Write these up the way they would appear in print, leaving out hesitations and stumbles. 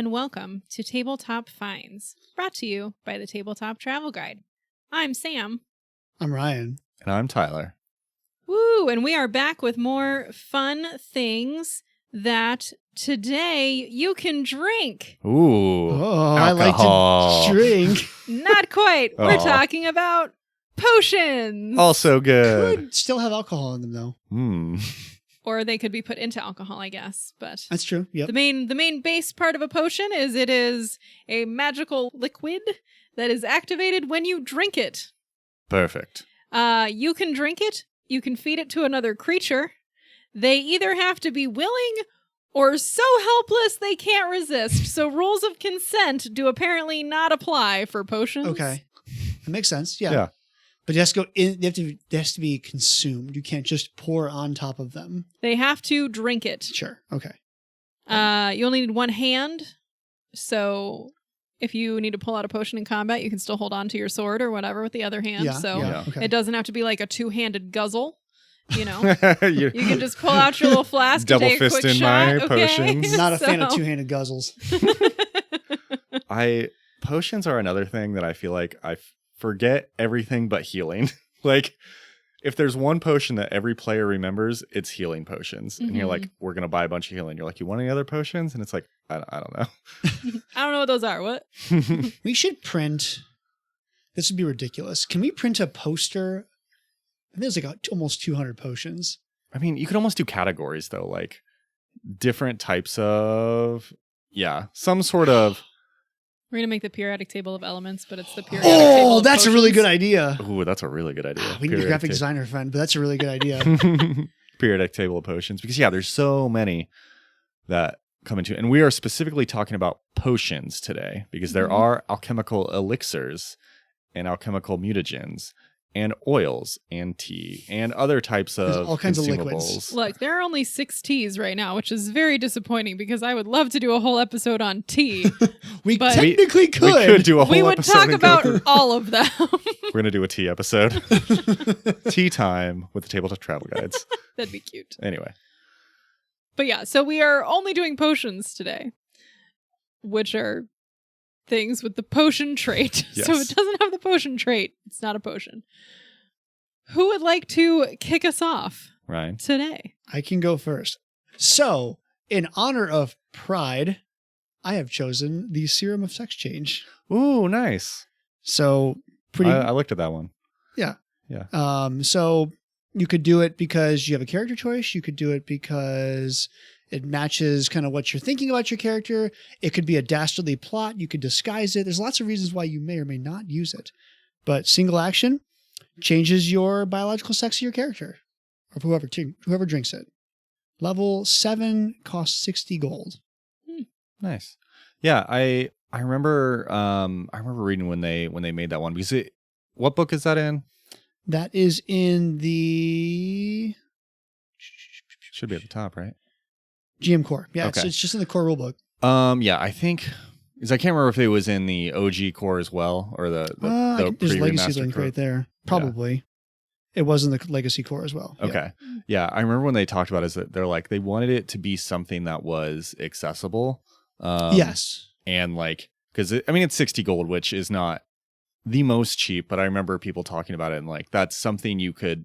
and welcome to Tabletop Finds, brought to you by the Tabletop Travel Guide. I'm Sam. I'm Ryan. And I'm Tyler. Woo! And we are back with more fun things that today you can drink. Ooh. Oh, alcohol. I like to drink. Not quite. We're Aw. talking about potions. Also good. Could still have alcohol in them, though. Or they could be put into alcohol, I guess. But That's true. Yep. the main base part of a potion is it is a magical liquid that is activated when you drink it. Perfect. You can drink it. You can feed it to another creature. They either have to be willing or so helpless they can't resist. So rules of consent do apparently not apply for potions. Okay. That makes sense. Yeah. Yeah. But it has to go in, it has to be consumed. You can't just pour on top of them. They have to drink it. Sure. Okay. You only need one hand. So if you need to pull out a potion in combat, you can still hold on to your sword or whatever with the other hand. Yeah. So Yeah. Okay. it doesn't have to be like a two-handed guzzle. You know, You you can just pull out your little flask Double and take a quick fisting shot. my Okay? potions. Not a fan of So- two-handed guzzles. Potions are another thing that I feel like I forget everything but healing. Like, if there's one potion that every player remembers, it's healing potions. And you're like, we're going to buy a bunch of healing. You're like, you want any other potions? And it's like, I don't know. I don't know what those are. What? We should print. This would be ridiculous. Can we print a poster? I think there's like almost 200 potions. I mean, you could almost do categories, though. Like, different types of, some sort of. We're going to make the periodic table of elements, but it's the periodic table Oh, of that's a really potions. good idea. Ooh, that's a really good idea. We need a Periodic graphic ta- designer friend, but that's a really good idea. Periodic table of potions. Because, there's so many that come into. And we are specifically talking about potions today because there are alchemical elixirs and alchemical mutagens and oils and tea and other types There's of all kinds of liquids. consumables. Look, there are only 6 teas right now, which is very disappointing because I would love to do a whole episode on tea. We But- technically We could do a whole We would episode talk and go through- about all of them. We're going to do a tea episode. Tea time with the Tabletop Travel Guides. That'd be cute. Anyway. But yeah, so we are only doing potions today, which are things with the potion trait. So Yes. it doesn't have the potion trait. It's not a potion. Who would like to kick us off Ryan. today? I can go first. So, in honor of pride, I have chosen the Serum of Sex Change. Ooh, nice. So, pretty. I looked at that one. So you could do it because you have a character choice. You could do it because it matches kind of what you're thinking about your character. It could be a dastardly plot. You could disguise it. There's lots of reasons why you may or may not use it. But single action changes your biological sex of your character or whoever drinks it. Level 7 costs 60 gold. Nice. Yeah, I remember reading when they made that one because what book is that in? That is in the Should be at the top, right? GM Core. Yeah, Okay. it's just in the core rulebook. I think because I can't remember if it was in the OG core as well or the There's pre-remastered Legacy link core. right there. Probably. It was in the Legacy Core as well. Yeah. Okay. Yeah, I remember when they talked about it, is that they're like they wanted it to be something that was accessible. Yes. And like because it's 60 gold, which is not the most cheap, but I remember people talking about it and like that's something you could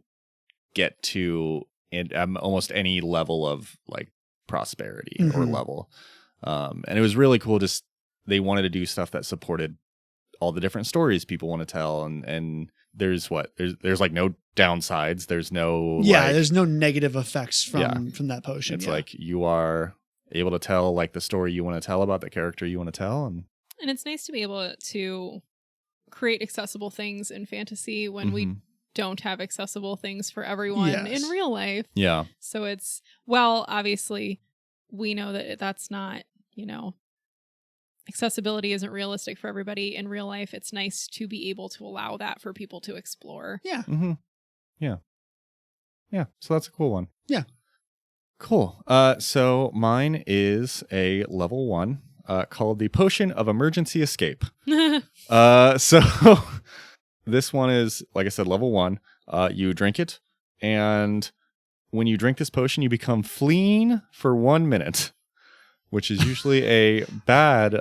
get to in almost any level of like prosperity or Mhm. level. And it was really cool. Just they wanted to do stuff that supported all the different stories people want to tell, and there's like no downsides. There's no There's no negative effects from that potion. It's like you are able to tell like the story you want to tell about the character you want to tell, and And it's nice to be able to create accessible things in fantasy when we don't have accessible things for everyone Yes. in real life. yeah, So it's, well, obviously, we know that that's not, accessibility isn't realistic for everybody in real life. It's nice to be able to allow that for people to explore. Yeah. yeah. So that's a cool one. Yeah. Cool. So mine is a level 1 called the Potion of Emergency Escape. So this one is, like I said, level 1. You drink it, and when you drink this potion, you become fleeing for 1 minute. which is usually a bad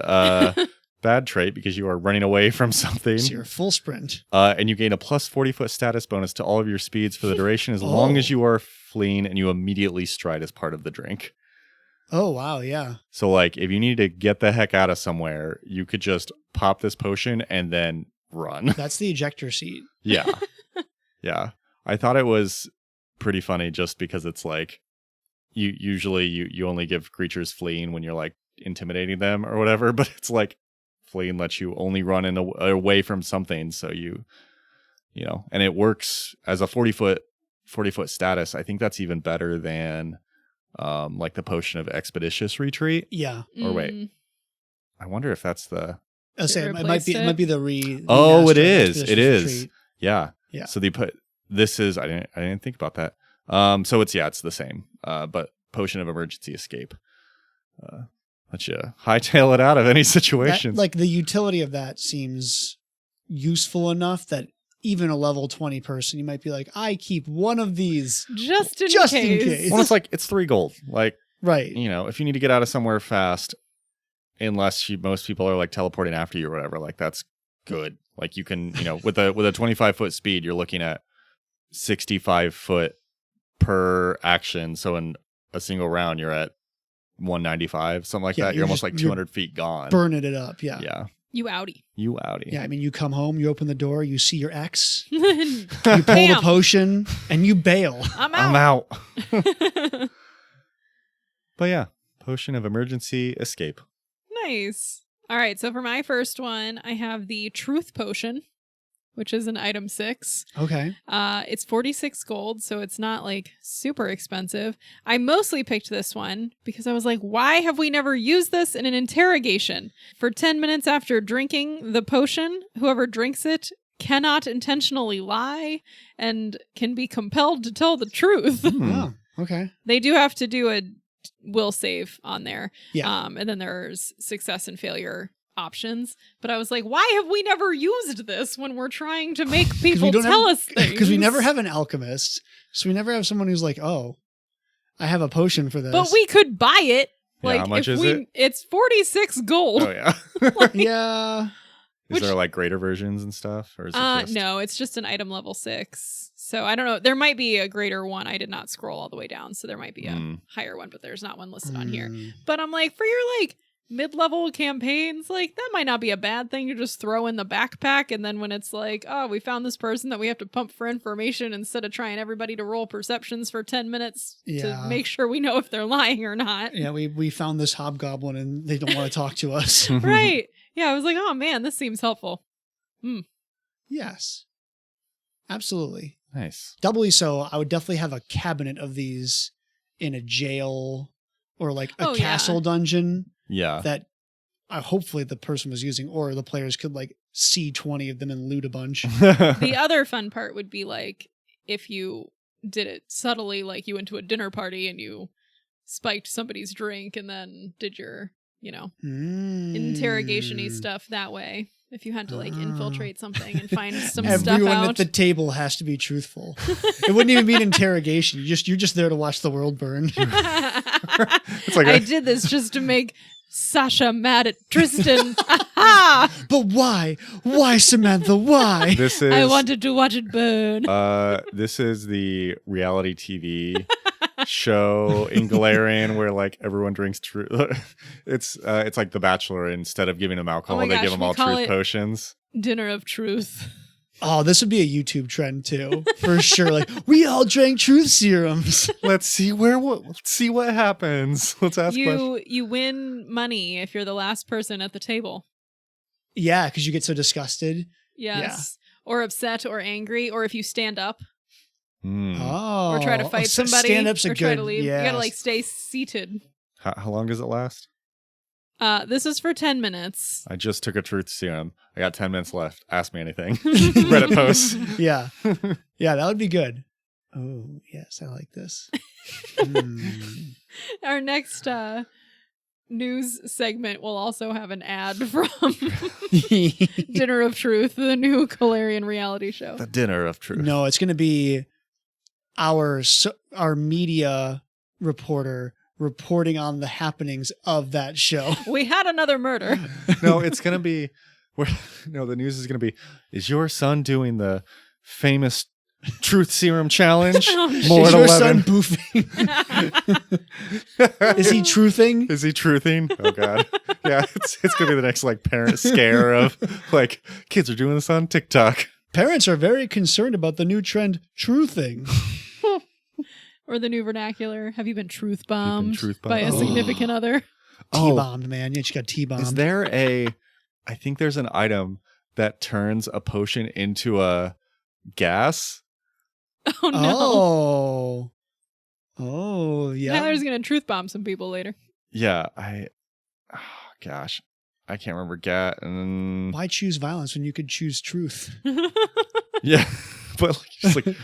trait because you are running away from something. So you're full sprint. And you gain a plus 40-foot status bonus to all of your speeds for the duration as long as you are fleeing and you immediately stride as part of the drink. Oh, wow. Yeah. So, like, if you need to get the heck out of somewhere, you could just pop this potion and then run. That's the ejector seat. Yeah. Yeah. I thought it was pretty funny just because it's like, you only give creatures fleeing when you're, like, intimidating them or whatever, but it's like fleeing lets you only run away from something. So you know, and it works as a 40-foot status. I think that's even better than like the potion of expeditious retreat. Yeah. Or wait, I wonder if that's the. I'll say it might be the Oh, it is. Retreat. Yeah. Yeah. So this is I didn't think about that. So it's the same. But potion of emergency escape. Let you hightail it out of any situation. Like the utility of that seems useful enough that even a level 20 person, you might be like, I keep one of these just in case. Well, it's 3 gold. Like, right. You know, if you need to get out of somewhere fast, unless most people are like teleporting after you or whatever, like that's good. Like you can, you know, with a 25-foot speed, you're looking at 65 foot per action. So in a single round, you're at 195, something like that. You're almost like 200 feet gone. Burning it up. Yeah. Yeah. You outie. Yeah, I mean, you come home, you open the door, you see your ex, You you pull the potion, and you bail. I'm out. But yeah, potion of emergency escape. Nice. All right, so for my first one, I have the Truth Potion, which is an item 6. Okay. It's 46 gold, so it's not like super expensive. I mostly picked this one because I was like, why have we never used this in an interrogation? For 10 minutes after drinking the potion, whoever drinks it cannot intentionally lie and can be compelled to tell the truth. Oh, okay. They do have to do a will save on there. Yeah. And then there's success and failure options. But I was like, why have we never used this when we're trying to make people tell us things? Because we never have an alchemist. So we never have someone who's like, oh, I have a potion for this. But we could buy it. Like, how much if is it? It's 46 gold. Oh, yeah. Yeah. Is there like greater versions and stuff? Or is it just... No, it's just an item level 6. So I don't know. There might be a greater one. I did not scroll all the way down. So there might be a higher one, but there's not one listed on here. But I'm like, for your like mid-level campaigns, like that might not be a bad thing to just throw in the backpack. And then when it's like, oh, we found this person that we have to pump for information instead of trying everybody to roll perceptions for 10 minutes to make sure we know if they're lying or not. Yeah, we found this hobgoblin and they don't want to talk to us. Right. Yeah, I was like, oh man, this seems helpful. Yes. Absolutely. Nice. Doubly so, I would definitely have a cabinet of these in a jail or like a castle dungeon. Yeah. That hopefully the person was using, or the players could like see 20 of them and loot a bunch. The other fun part would be like if you did it subtly, like you went to a dinner party and you spiked somebody's drink and then did your, you know, interrogation-y stuff that way. If you had to like infiltrate something and find some stuff out. Everyone at the table has to be truthful. It wouldn't even be an interrogation. You're just there to watch the world burn. It's like I did this just to make Sasha mad at Tristan. But why? Why, Samantha? Why? I wanted to watch it burn. This is the reality TV show in Galarian where like everyone drinks truth. It's like The Bachelor. Instead of giving them alcohol, they give them all truth potions. Dinner of Truth. Oh, this would be a YouTube trend too, for sure. Like, we all drank truth serums. Let's see what happens. Let's ask questions. You win money if you're the last person at the table. Yeah, because you get so disgusted. Yes. Yeah. Or upset or angry, or if you stand up. Oh. Or try to fight somebody. Stand-up's or try to leave. Yes. You gotta like stay seated. How long does it last? This is for 10 minutes. I just took a truth serum. I got 10 minutes left. Ask me anything. Reddit posts. Yeah. Yeah, that would be good. Oh, yes, I like this. Our next news segment will also have an ad from Dinner of Truth, the new Galarian reality show. The Dinner of Truth. No, it's going to be our media reporter reporting on the happenings of that show. We had another murder. No, it's going to be, the news is going to be, is your son doing the famous truth serum challenge? More Is than your 11. son boofing? Is he truthing? Is he truthing? Oh God. Yeah, it's going to be the next like parent scare of like kids are doing this on TikTok. Parents are very concerned about the new trend, truthing. Or the new vernacular. Have you been truth bombed, truth by a bombed? significant other? T-bombed, man. Yeah, she got T-bombed. Is there I think there's an item that turns a potion into a gas. Oh no. Oh, yeah. Tyler's going to truth bomb some people later. Yeah, gosh. I can't remember Why choose violence when you could choose truth? Yeah. But just like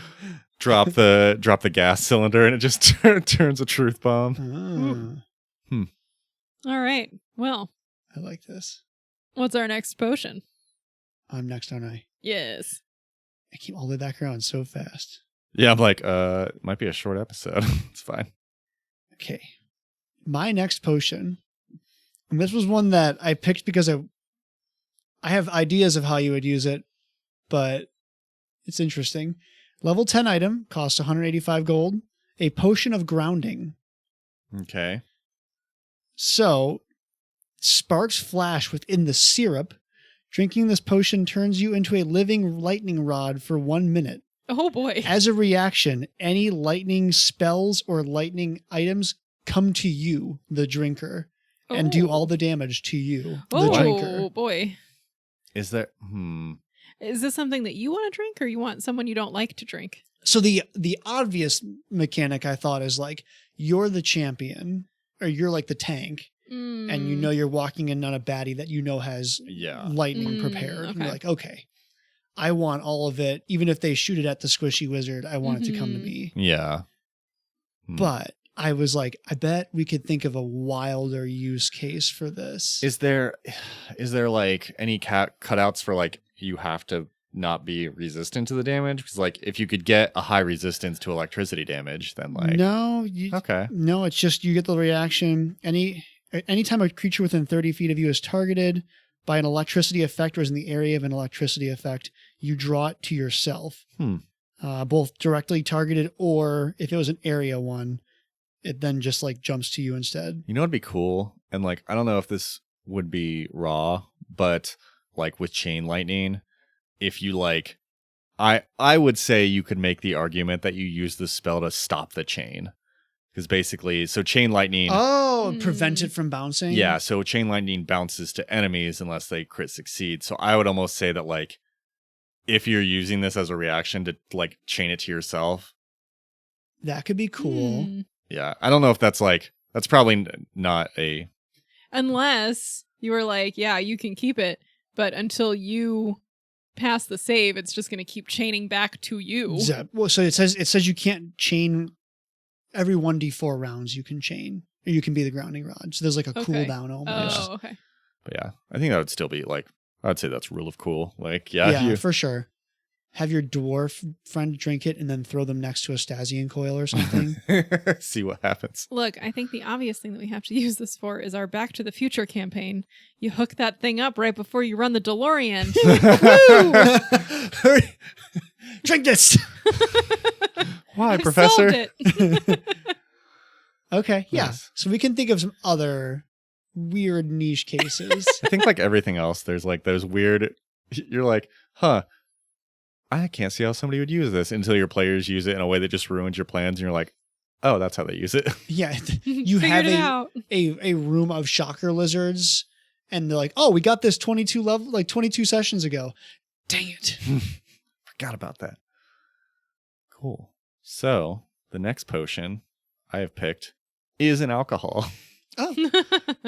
drop the gas cylinder and it just turns a truth bomb. All right. Well, I like this. what's our next potion? I'm next, aren't I? Yes. I came all the way back around so fast. Yeah, I'm like, might be a short episode. It's fine. Okay. My next potion, and this was one that I picked because I have ideas of how you would use it, but it's interesting. Level 10 item, costs 185 gold, a potion of grounding. Okay. So, sparks flash within the syrup. Drinking this potion turns you into a living lightning rod for 1 minute. Oh boy. As a reaction, any lightning spells or lightning items come to you, the drinker, and do all the damage to you, the drinker. Oh boy. Is there Is this something that you want to drink or you want someone you don't like to drink? So the obvious mechanic I thought is like, you're the champion, or you're like the tank, and you know you're walking in on a baddie that you know has lightning prepared. Okay. You're like, okay, I want all of it. Even if they shoot it at the squishy wizard, I want it to come to me. Yeah. But I was like, I bet we could think of a wilder use case for this. Is there like any cutouts for like you have to not be resistant to the damage? Because like if you could get a high resistance to electricity damage, then like no, it's just you get the reaction. Anytime a creature within 30 feet of you is targeted by an electricity effect or is in the area of an electricity effect, you draw it to yourself. Both directly targeted, or if it was an area one, it then just like jumps to you instead. You know what'd be cool? And like I don't know if this would be raw, but like with chain lightning, if you like I would say you could make the argument that you use the spell to stop the chain. Because basically, so chain lightning... prevent it from bouncing? Yeah, so chain lightning bounces to enemies unless they crit succeed. So I would almost say that, like, if you're using this as a reaction to, like, chain it to yourself... That could be cool. Yeah, I don't know if that's, like... That's probably not a... Unless you were like, yeah, you can keep it, but until you pass the save, it's just going to keep chaining back to you. Well, so it says you can't chain... Every 1d4 rounds you can chain, or you can be the grounding rod. So there's like a cooldown almost. Oh, okay. But yeah, I think that would still be like, I'd say that's rule of cool. Like, yeah, for sure. Have your dwarf friend drink it and then throw them next to a Stasian coil or something. See what happens. Look, I think the obvious thing that we have to use this for is our Back to the Future campaign. You hook that thing up right before you run the DeLorean. Hurry. Drink this. Why, I Professor? solved it. Okay, yeah. Nice. So we can think of some other weird niche cases. I think like everything else, there's like those weird, you're like, huh, I can't see how somebody would use this until your players use it in a way that just ruins your plans. And you're like, oh, that's how they use it. Yeah. You have a room of shocker lizards and they're like, oh, we got this 22 sessions ago. Dang it. Forgot about that. Cool. So the next potion I have picked is an alcohol. Oh,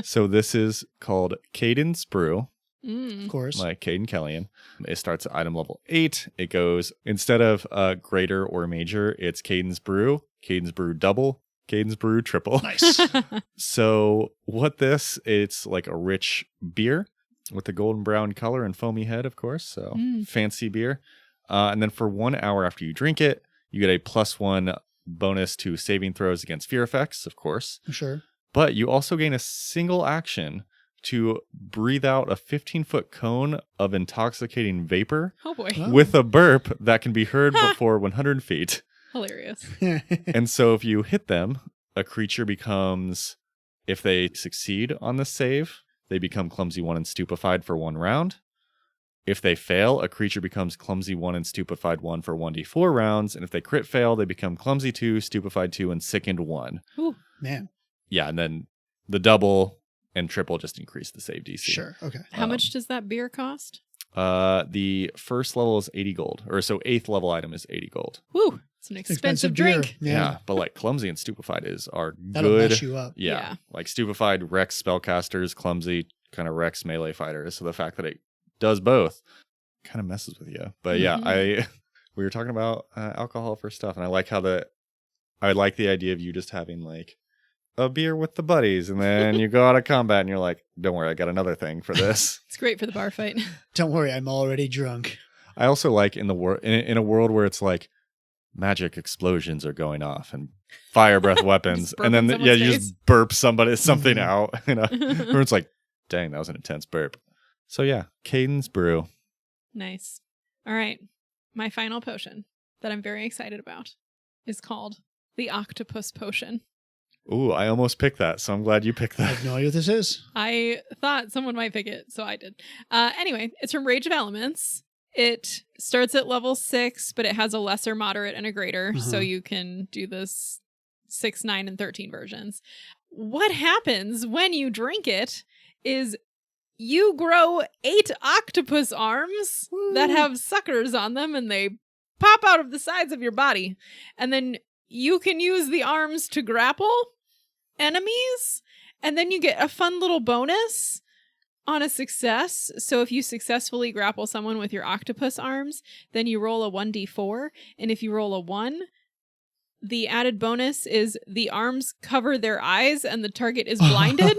So this is called Cayden's Brew. of course. Like Cayden Cailean. It starts at item level 8. It goes, instead of greater or major, it's Cayden's Brew Double, Cayden's Brew Triple. Nice. So it's like a rich beer with a golden brown color and foamy head, of course. So fancy beer. And then for 1 hour after you drink it, you get a +1 bonus to saving throws against fear effects, of course. Sure. But you also gain a single action to breathe out a 15-foot cone of intoxicating vapor Oh boy. Oh. with a burp that can be heard before 100 feet. Hilarious. And so if you hit them, a creature becomes, if they succeed on the save, they become clumsy 1 and stupefied for 1 round. If they fail, a creature becomes clumsy 1 and stupefied 1 for 1d4 rounds. And if they crit fail, they become clumsy 2, stupefied 2, and sickened 1. Ooh. Man. Yeah, and then the double and triple just increase the save DC. Sure. Okay. How much does that beer cost? The first level is 80 gold. Or so 8th level item is 80 gold. Woo. It's an expensive drink. Beer. Yeah. But like clumsy and stupefied are That'll good. mess you up. Yeah. Like stupefied wrecks spellcasters, clumsy kind of wrecks melee fighters. So the fact that it does both kind of messes with you. But yeah, we were talking about alcohol for stuff, and I like I like the idea of you just having like a beer with the buddies, and then you go out of combat and you're like, don't worry, I got another thing for this. It's great for the bar fight. Don't worry, I'm already drunk. I also like in a world where it's like magic explosions are going off and fire breath weapons, Just burp and then in someone's you face. just burp something out, where it's like, dang, that was an intense burp. So yeah, Cayden's brew. Nice. All right. My final potion that I'm very excited about is called the Octopus Potion. Ooh, I almost picked that, so I'm glad you picked I that. have no idea what this is. I thought someone might pick it, so I did. Anyway, it's from Rage of Elements. It starts at level 6, but it has a lesser, moderate, and a greater, so you can do this 6, 9, and 13 versions. What happens when you drink it is you grow 8 octopus arms that have suckers on them, and they pop out of the sides of your body. And then you can use the arms to grapple enemies, and then you get a fun little bonus on a success. So if you successfully grapple someone with your octopus arms, then you roll a 1d4, and if you roll a 1, the added bonus is the arms cover their eyes and the target is blinded.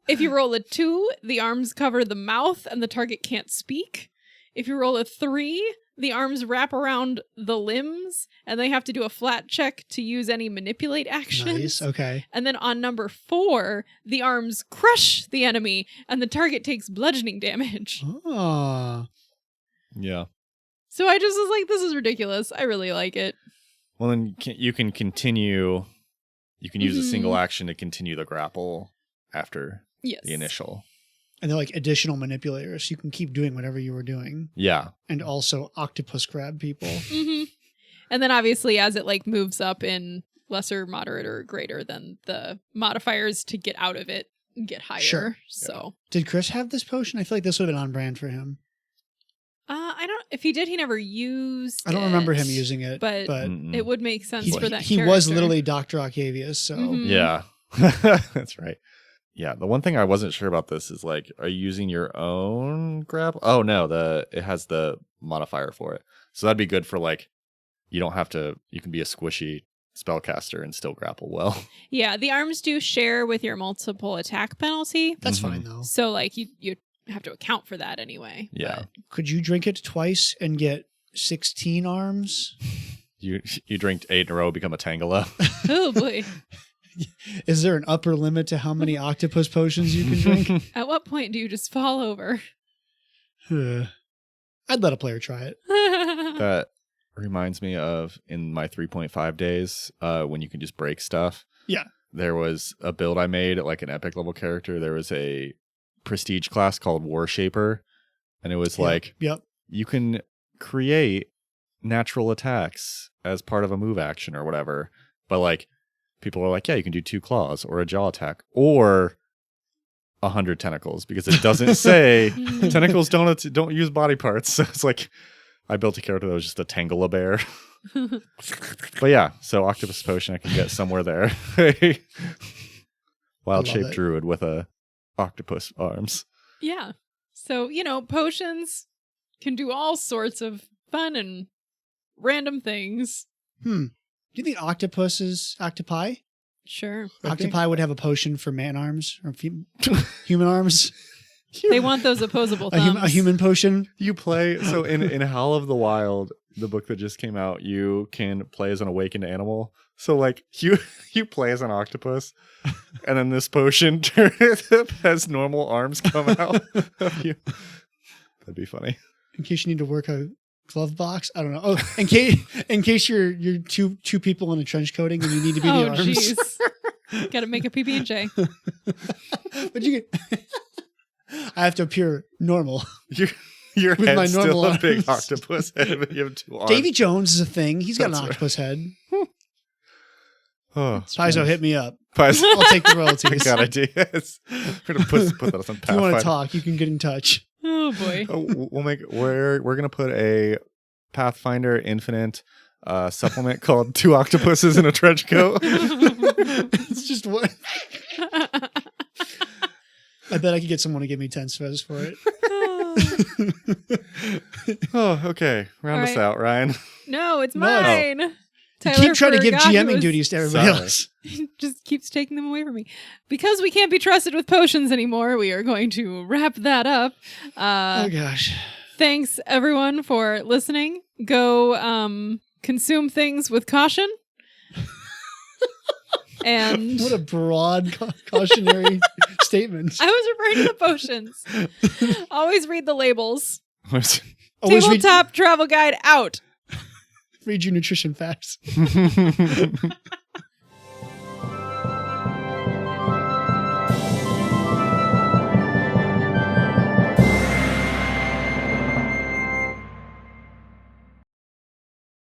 If you roll a 2, the arms cover the mouth and the target can't speak. If you roll a 3, the arms wrap around the limbs and they have to do a flat check to use any manipulate actions. Nice. Okay. And then on number 4, the arms crush the enemy and the target takes bludgeoning damage. Oh. Yeah. So I just was like, this is ridiculous. I really like it. Well, then you can continue. You can use a single action to continue the grapple after Yes. the initial. And they're like additional manipulators. You can keep doing whatever you were doing. Yeah. And also octopus grab people. And then obviously as it like moves up in lesser, moderate, or greater, then the modifiers to get out of it get higher. Sure. So Did Chris have this potion? I feel like this would have been on brand for him. I don't, if he did, he never used I don't remember him using it, but Mm-mm. it would make sense for that he character. was literally Dr. Octavius, so Mhm. Yeah. That's right. Yeah. The one thing I wasn't sure about this is like, are you using your own grapple? Oh no, it has the modifier for it. So that'd be good for like, you don't have to, you can be a squishy spellcaster and still grapple well. Yeah, the arms do share with your multiple attack penalty. that's fine though. So like you have to account for that anyway. Yeah. Could you drink it twice and get 16 arms? You drink 8 in a row, become a Tangela. Oh boy. Is there an upper limit to how many octopus potions you can drink? At what point do you just fall over? I'd let a player try it. That reminds me of in my 3.5 days when you can just break stuff. Yeah. There was a build I made, like an epic level character. There was a prestige class called War Shaper. And it was like, Yep. you can create natural attacks as part of a move action or whatever. But like, people are like, yeah, you can do 2 claws or a jaw attack or 100 tentacles because it doesn't say tentacles don't use body parts. So it's like, I built a character that was just a Tangela bear. But yeah, so octopus potion, I can get somewhere there. Wild Love shaped it. druid with a octopus arms. Yeah. So, potions can do all sorts of fun and random things. Do you think octopi? Sure. Octopi would have a potion for man arms or human arms? They want those opposable A thumbs. human potion? You play so in Howl of the Wild, the book that just came out, you can play as an awakened animal. So like you play as an octopus, and then this potion has normal arms come out of you. That'd be funny. In case you need to work a glove box, I don't know. Oh, in case you're two people in a trench coating and you need to be the arms. Jeez. Got to make a PB&J. But you can. I have to appear normal. Your With head's my still normal a big arms. octopus head, but you have 2 arms. Davy Jones is a thing. He's got That's an right. octopus head. Oh, Paizo, hit me up. Paizo. I'll take the royalties. God, ideas. We're gonna put that on If you want Pathfinder. to talk, you can get in touch. Oh boy. We're gonna put a Pathfinder Infinite supplement called 2 Octopuses in a Trench Coat. It's just one. I bet I could get someone to give me 10 spells for it. Oh, okay. Round All us right. out, Ryan. No, it's No. mine. You Tyler keep trying to give forgot he GMing was- duties to everybody Sorry. else. Just keeps taking them away from me. Because we can't be trusted with potions anymore, we are going to wrap that up. Oh gosh. Thanks everyone for listening. Go consume things with caution. And What a broad cautionary statement. I was referring to the potions. Always read the labels. Always Tabletop travel guide out. read your nutrition facts.